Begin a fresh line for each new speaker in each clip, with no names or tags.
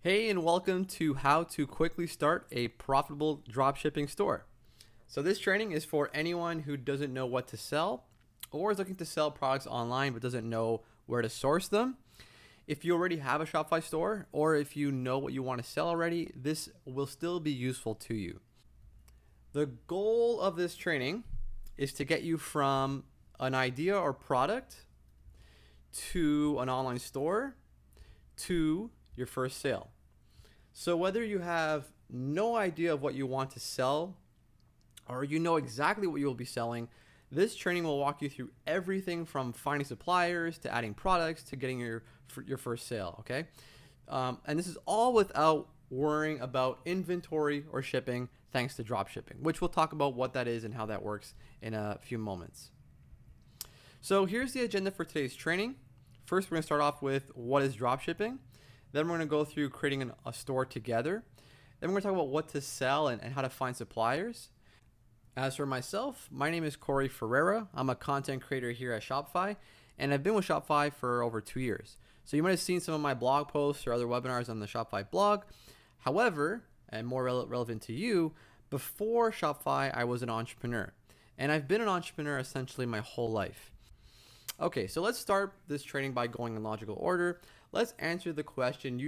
Hey, and welcome to how to quickly start a profitable dropshipping store. So this training is for anyone who doesn't know what to sell or is looking to sell products online but doesn't know where to source them. If you already have a Shopify store or if you know what you want to sell already, this will still be useful to you. The goal of this training is to get you from an idea or product to an online store to your first sale. So whether you have no idea of what you want to sell or you know exactly what you will be selling, this training will walk you through everything from finding suppliers to adding products to getting your first sale, okay? And this is all without worrying about inventory or shipping thanks to dropshipping, which we'll talk about what that is and how that works in a few moments. So here's the agenda for today's training. First, we're going to start off with what is dropshipping. Then we're going to go through creating a store together. Then we're going to talk about what to sell and how to find suppliers. As for myself, my name is Ferreira. I'm a content creator here at Shopify, and I've been with Shopify for over 2 years. So you might have seen some of my blog posts or other webinars on the Shopify blog. However, and more relevant to you, before Shopify, I was an entrepreneur. And I've been an entrepreneur essentially my whole life. Okay, so let's start this training by going in logical order. Let's answer the question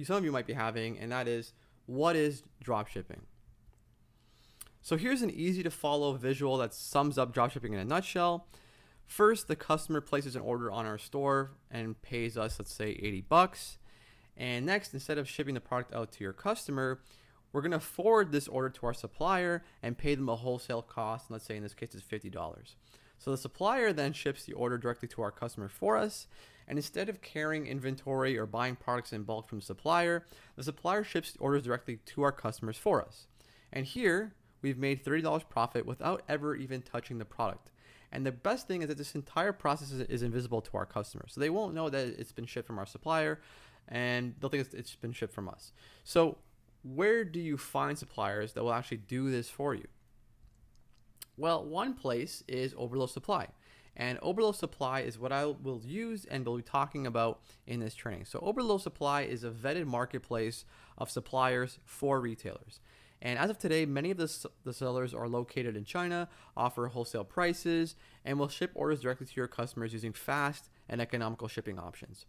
some of you might be having, and that is, what is dropshipping? So here's an easy to follow visual that sums up dropshipping in a nutshell. First, the customer places an order on our store and pays us, let's say, $80. And next, instead of shipping the product out to your customer, we're going to forward this order to our supplier and pay them a wholesale cost. Let's say in this case it's $50. So the supplier then ships the order directly to our customer for us. And instead of carrying inventory or buying products in bulk from the supplier ships the orders directly to our customers for us. And here we've made $30 profit without ever even touching the product. And the best thing is that this entire process is invisible to our customers. So they won't know that it's been shipped from our supplier, and they'll think it's been shipped from us. So where do you find suppliers that will actually do this for you? Well, one place is Overload Supply. And Overload Supply is what I will use and will be talking about in this training. So Overload Supply is a vetted marketplace of suppliers for retailers. And as of today, many of the sellers are located in China, offer wholesale prices, and will ship orders directly to your customers using fast and economical shipping options.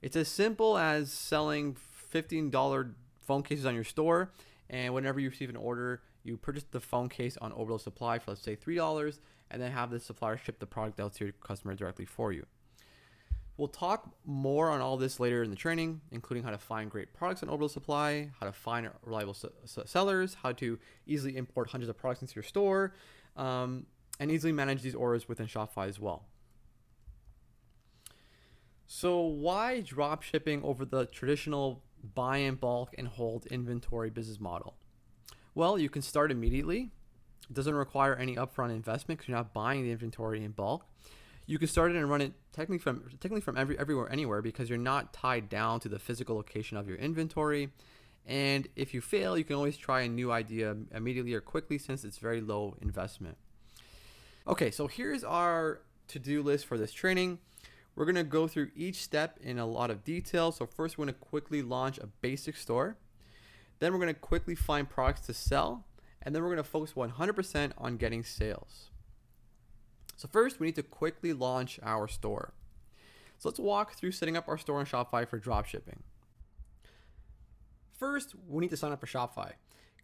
It's as simple as selling $15 phone cases on your store, and whenever you receive an order, you purchase the phone case on Overload Supply for, let's say, $3, and then have the supplier ship the product out to your customer directly for you. We'll talk more on all this later in the training, including how to find great products on Overload Supply, how to find reliable sellers, how to easily import hundreds of products into your store, and easily manage these orders within Shopify as well. So why drop shipping over the traditional buy in bulk and hold inventory business model? Well, you can start immediately. It doesn't require any upfront investment because you're not buying the inventory in bulk. You can start it and run it technically from everywhere, anywhere, because you're not tied down to the physical location of your inventory. And if you fail, you can always try a new idea immediately or quickly since it's very low investment. Okay, so here's our to-do list for this training. We're going to go through each step in a lot of detail. So first, we're going to quickly launch a basic store. Then we're going to quickly find products to sell. And then we're going to focus 100% on getting sales. So first, we need to quickly launch our store. So let's walk through setting up our store on Shopify for dropshipping. First, we need to sign up for Shopify.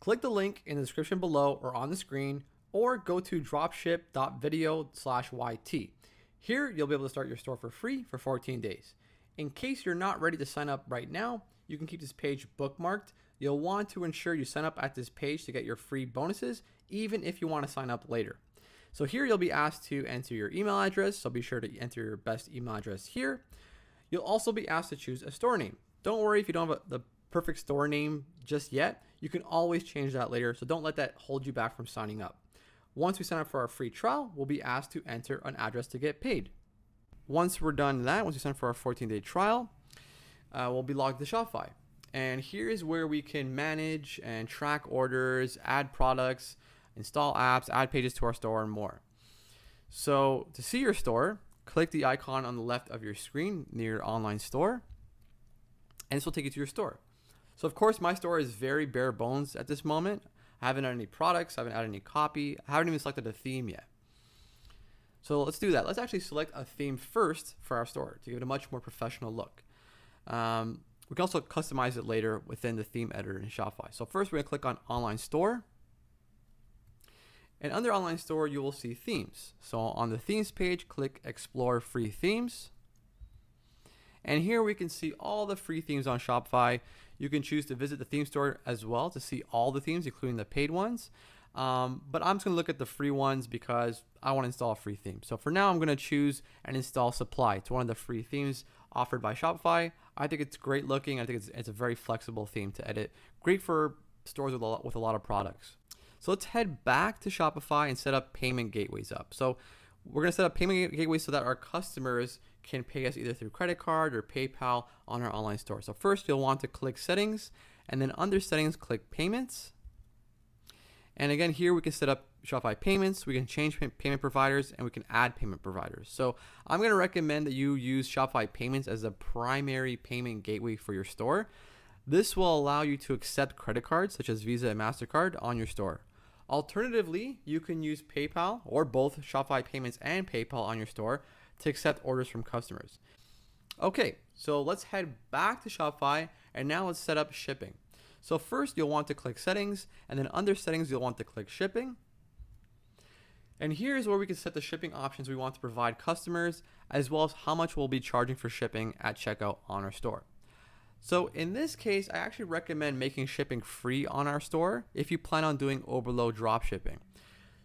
Click the link in the description below or on the screen, or go to dropship.video/YT. Here, you'll be able to start your store for free for 14 days. In case you're not ready to sign up right now, you can keep this page bookmarked. You'll want to ensure you sign up at this page to get your free bonuses, even if you want to sign up later. So here you'll be asked to enter your email address, so be sure to enter your best email address here. You'll also be asked to choose a store name. Don't worry if you don't have the perfect store name just yet. You can always change that later, so don't let that hold you back from signing up. Once we sign up for our free trial, we'll be asked to enter an address to get paid. Once we're done that, once we sign up for our 14-day trial, we'll be logged to Shopify. And here's where we can manage and track orders, add products, install apps, add pages to our store, and more. So to see your store, click the icon on the left of your screen near online store, and this will take you to your store. So of course my store is very bare bones at this moment. I haven't added any products, I haven't added any copy, I haven't even selected a theme yet. So let's do that. Let's actually select a theme first for our store to give it a much more professional look. We can also customize it later within the theme editor in Shopify. So first we're gonna click on Online Store. And under Online Store, you will see themes. So on the themes page, click Explore Free Themes. And here we can see all the free themes on Shopify. You can choose to visit the theme store as well to see all the themes, including the paid ones. But I'm just gonna look at the free ones because I wanna install a free theme. So for now, I'm gonna choose and install Supply. It's one of the free themes offered by Shopify. I think it's great looking. I think it's a very flexible theme to edit. Great for stores with a lot of products. So let's head back to Shopify and set up payment gateways up. So we're going to set up payment gateways so that our customers can pay us either through credit card or PayPal on our online store. So first you'll want to click Settings, and then under Settings, click Payments. And again, here we can set up Shopify payments, we can change payment providers, and we can add payment providers. So I'm going to recommend that you use Shopify payments as the primary payment gateway for your store. This will allow you to accept credit cards such as Visa and MasterCard on your store. Alternatively, you can use PayPal or both Shopify payments and PayPal on your store to accept orders from customers. Okay, so let's head back to Shopify and now let's set up shipping. So first you'll want to click Settings, and then under Settings you'll want to click Shipping. And here's where we can set the shipping options we want to provide customers, as well as how much we'll be charging for shipping at checkout on our store. So in this case, I actually recommend making shipping free on our store if you plan on doing overload drop shipping.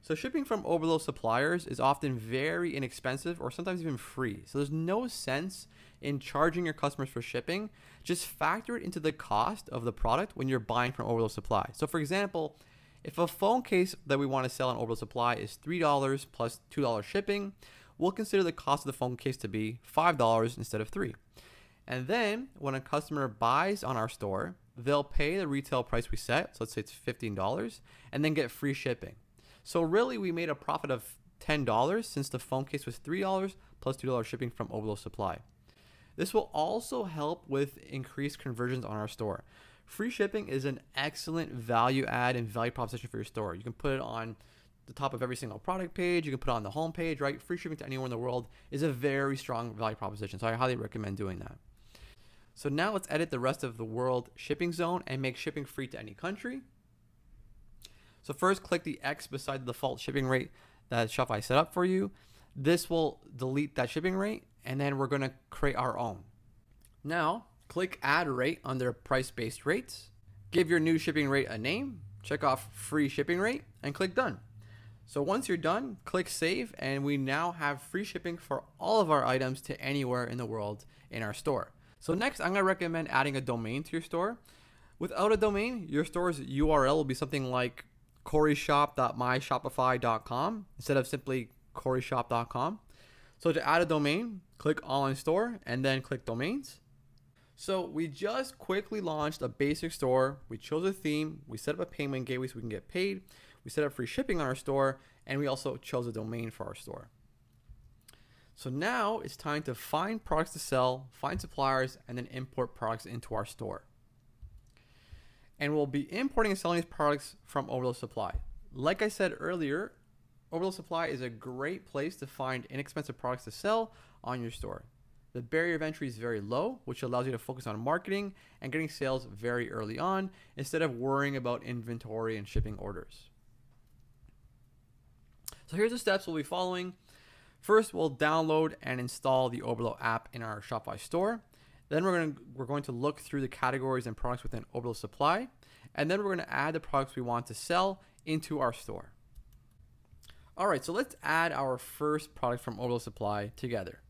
So shipping from overload suppliers is often very inexpensive or sometimes even free. So there's no sense in charging your customers for shipping. Just factor it into the cost of the product when you're buying from overload supply. So for example, if a phone case that we want to sell on overload supply is $3 plus $2 shipping, we'll consider the cost of the phone case to be $5 instead of $3. And then when a customer buys on our store, they'll pay the retail price we set. So let's say it's $15 and then get free shipping. So really we made a profit of $10 since the phone case was $3 plus $2 shipping from overload supply. This will also help with increased conversions on our store. Free shipping is an excellent value add and value proposition for your store. You can put it on the top of every single product page. You can put it on the home page, right? Free shipping to anywhere in the world is a very strong value proposition. So I highly recommend doing that. So now let's edit the rest of the world shipping zone and make shipping free to any country. So first click the X beside the default shipping rate that Shopify set up for you. This will delete that shipping rate, and then we're going to create our own. Now click Add Rate under Price-Based Rates. Give your new shipping rate a name, check off Free Shipping Rate, and click Done. So once you're done, click Save, and we now have free shipping for all of our items to anywhere in the world in our store. So next, I'm going to recommend adding a domain to your store. Without a domain, your store's URL will be something like coryshop.myshopify.com instead of simply coryshop.com. So to add a domain, click Online Store and then click Domains. So we just quickly launched a basic store. We chose a theme. We set up a payment gateway so we can get paid. We set up free shipping on our store, and we also chose a domain for our store. So now it's time to find products to sell, find suppliers, and then import products into our store. And we'll be importing and selling these products from Overload Supply. Like I said earlier, Overload Supply is a great place to find inexpensive products to sell on your store. The barrier of entry is very low, which allows you to focus on marketing and getting sales very early on instead of worrying about inventory and shipping orders. So here's the steps we'll be following. First, we'll download and install the Overload app in our Shopify store. Then we're going to look through the categories and products within Overload Supply. And then we're going to add the products we want to sell into our store. All right, so let's add our first product from Overload Supply together.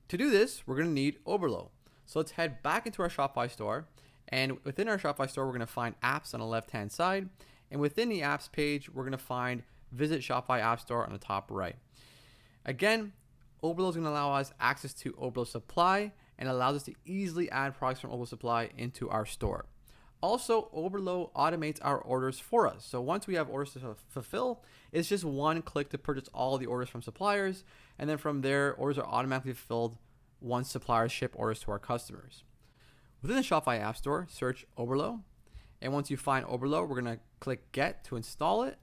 To do this, we're going to need Overload. So let's head back into our Shopify store. And within our Shopify store, we're going to find apps on the left-hand side. And within the apps page, we're going to find Visit Shopify App Store on the top right. Again, Overload is going to allow us access to Overload Supply and allows us to easily add products from Overload Supply into our store. Also, Overload automates our orders for us. So once we have orders to fulfill, it's just one click to purchase all the orders from suppliers. And then from there, orders are automatically fulfilled once suppliers ship orders to our customers. Within the Shopify App Store, search Oberlo. And once you find Oberlo, we're going to click Get to install it.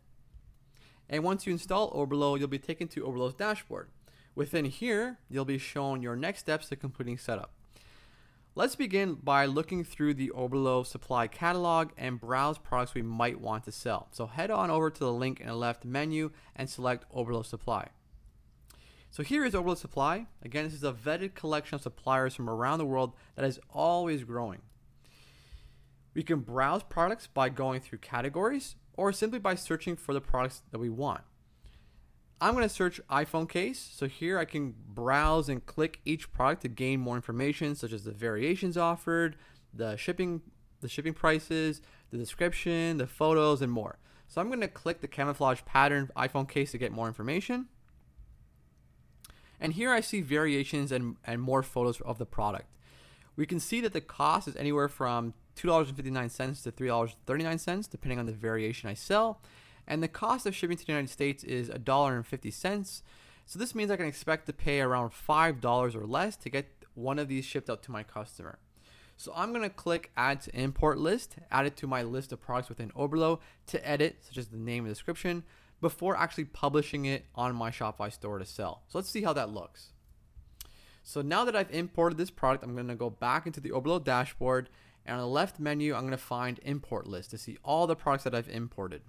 And once you install Oberlo, you'll be taken to Oberlo's dashboard. Within here, you'll be shown your next steps to completing setup. Let's begin by looking through the Oberlo supply catalog and browse products we might want to sell. So head on over to the link in the left menu and select Oberlo Supply. So here is Oberlo Supply. Again, this is a vetted collection of suppliers from around the world that is always growing. We can browse products by going through categories or simply by searching for the products that we want. I'm going to search iPhone case. So here I can browse and click each product to gain more information, such as the variations offered, the shipping prices, the description, the photos, and more. So I'm going to click the camouflage pattern iPhone case to get more information. And here I see variations and more photos of the product. We can see that the cost is anywhere from $2.59 to $3.39, depending on the variation I sell. And the cost of shipping to the United States is $1.50. So this means I can expect to pay around $5 or less to get one of these shipped out to my customer. So I'm going to click Add to Import List, add it to my list of products within Oberlo to edit, such as the name and description, before actually publishing it on my Shopify store to sell. So let's see how that looks. So now that I've imported this product, I'm going to go back into the Oberlo dashboard, and on the left menu, I'm going to find Import List to see all the products that I've imported.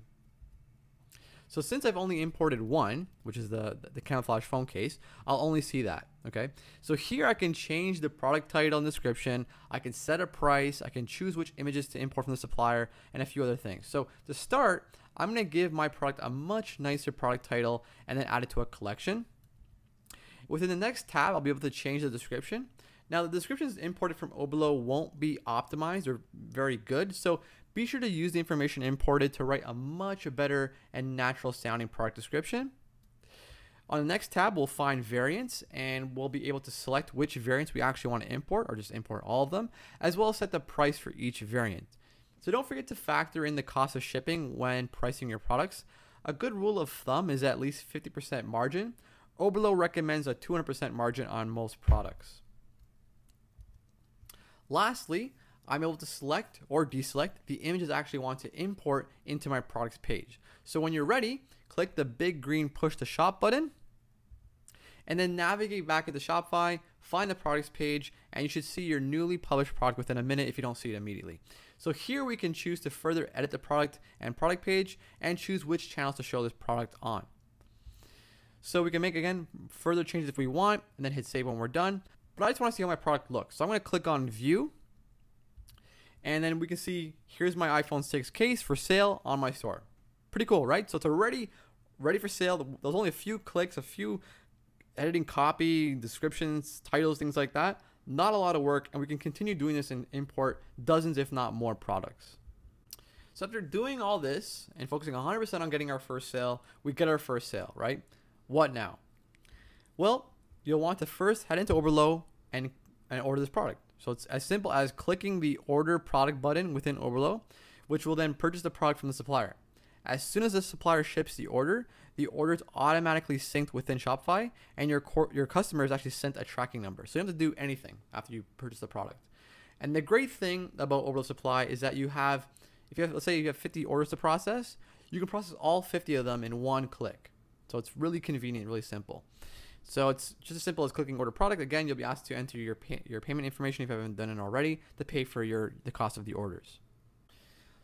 So since I've only imported one, which is the camouflage phone case, I'll only see that, okay? So here I can change the product title and description, I can set a price, I can choose which images to import from the supplier, and a few other things. So to start, I'm gonna give my product a much nicer product title and then add it to a collection. Within the next tab, I'll be able to change the description. Now the descriptions imported from Oberlo won't be optimized or very good, so be sure to use the information imported to write a much better and natural sounding product description. On the next tab, we'll find variants, and we'll be able to select which variants we actually want to import, or just import all of them, as well as set the price for each variant. So don't forget to factor in the cost of shipping when pricing your products. A good rule of thumb is at least 50% margin. Oberlo recommends a 200% margin on most products. Lastly, I'm able to select or deselect the images I actually want to import into my products page. So when you're ready, click the big green push to shop button and then navigate back into Shopify, find the products page, and you should see your newly published product within a minute if you don't see it immediately. So here we can choose to further edit the product and product page and choose which channels to show this product on. So we can make, again, further changes if we want and then hit save when we're done. But I just want to see how my product looks. So I'm going to click on view. And then we can see here's my iPhone 6 case for sale on my store. Pretty cool, right? So it's already ready for sale. There's only a few clicks, a few editing copy, descriptions, titles, things like that. Not a lot of work, and we can continue doing this and import dozens, if not more, products. So after doing all this and focusing 100% on getting our first sale, we get our first sale, right? What now? Well, you'll want to first head into Oberlo and order this product. So it's as simple as clicking the order product button within Oberlo, which will then purchase the product from the supplier. As soon as the supplier ships the order is automatically synced within Shopify, and your customer is actually sent a tracking number. So you don't have to do anything after you purchase the product. And the great thing about Oberlo Supply is that let's say you have 50 orders to process, you can process all 50 of them in one click. So it's really convenient, really simple. So it's just as simple as clicking order product. Again, you'll be asked to enter your payment information if you haven't done it already to pay for the cost of the orders.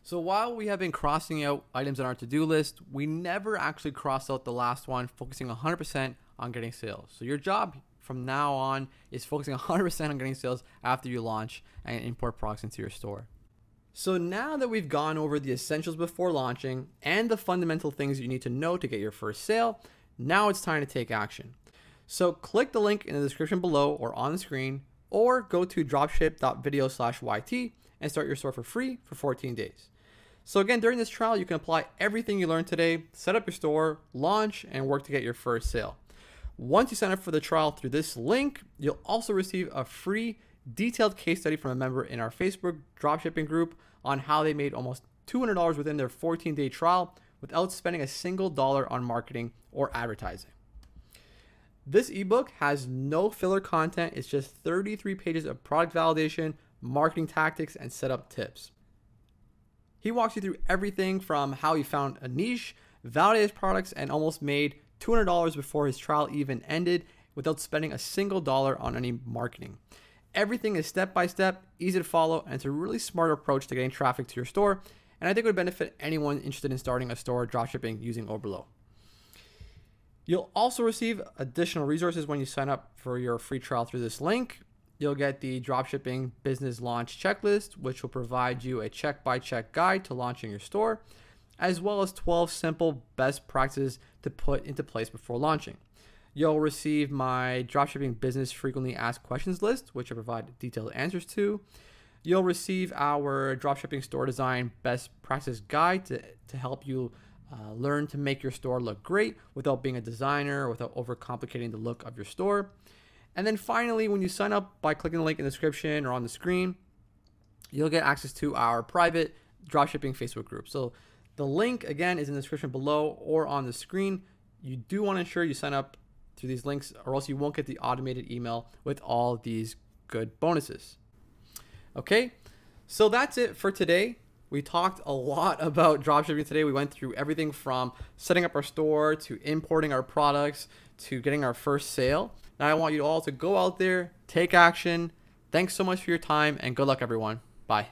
So while we have been crossing out items on our to-do list, we never actually cross out the last one, focusing 100% on getting sales. So your job from now on is focusing 100% on getting sales after you launch and import products into your store. So now that we've gone over the essentials before launching and the fundamental things you need to know to get your first sale, now it's time to take action. So click the link in the description below or on the screen, or go to dropship.video/YT and start your store for free for 14 days. So again, during this trial, you can apply everything you learned today, set up your store, launch, and work to get your first sale. Once you sign up for the trial through this link, you'll also receive a free detailed case study from a member in our Facebook dropshipping group on how they made almost $200 within their 14-day trial without spending a single dollar on marketing or advertising. This ebook has no filler content. It's just 33 pages of product validation, marketing tactics, and setup tips. He walks you through everything from how he found a niche, validated his products, and almost made $200 before his trial even ended without spending a single dollar on any marketing. Everything is step by step, easy to follow, and it's a really smart approach to getting traffic to your store, and I think it would benefit anyone interested in starting a store dropshipping using or below. You'll also receive additional resources when you sign up for your free trial through this link. You'll get the Dropshipping Business Launch Checklist, which will provide you a check-by-check guide to launching your store, as well as 12 simple best practices to put into place before launching. You'll receive my Dropshipping Business Frequently Asked Questions list, which I provide detailed answers to. You'll receive our Dropshipping Store Design Best Practice Guide to help you learn to make your store look great without being a designer or without overcomplicating the look of your store. And then finally, when you sign up by clicking the link in the description or on the screen, you'll get access to our private dropshipping Facebook group. So the link, again, is in the description below or on the screen. You do want to ensure you sign up through these links, or else you won't get the automated email with all these good bonuses. Okay, so that's it for today. We talked a lot about dropshipping today. We went through everything from setting up our store to importing our products to getting our first sale. Now I want you all to go out there, take action. Thanks so much for your time, and good luck, everyone. Bye.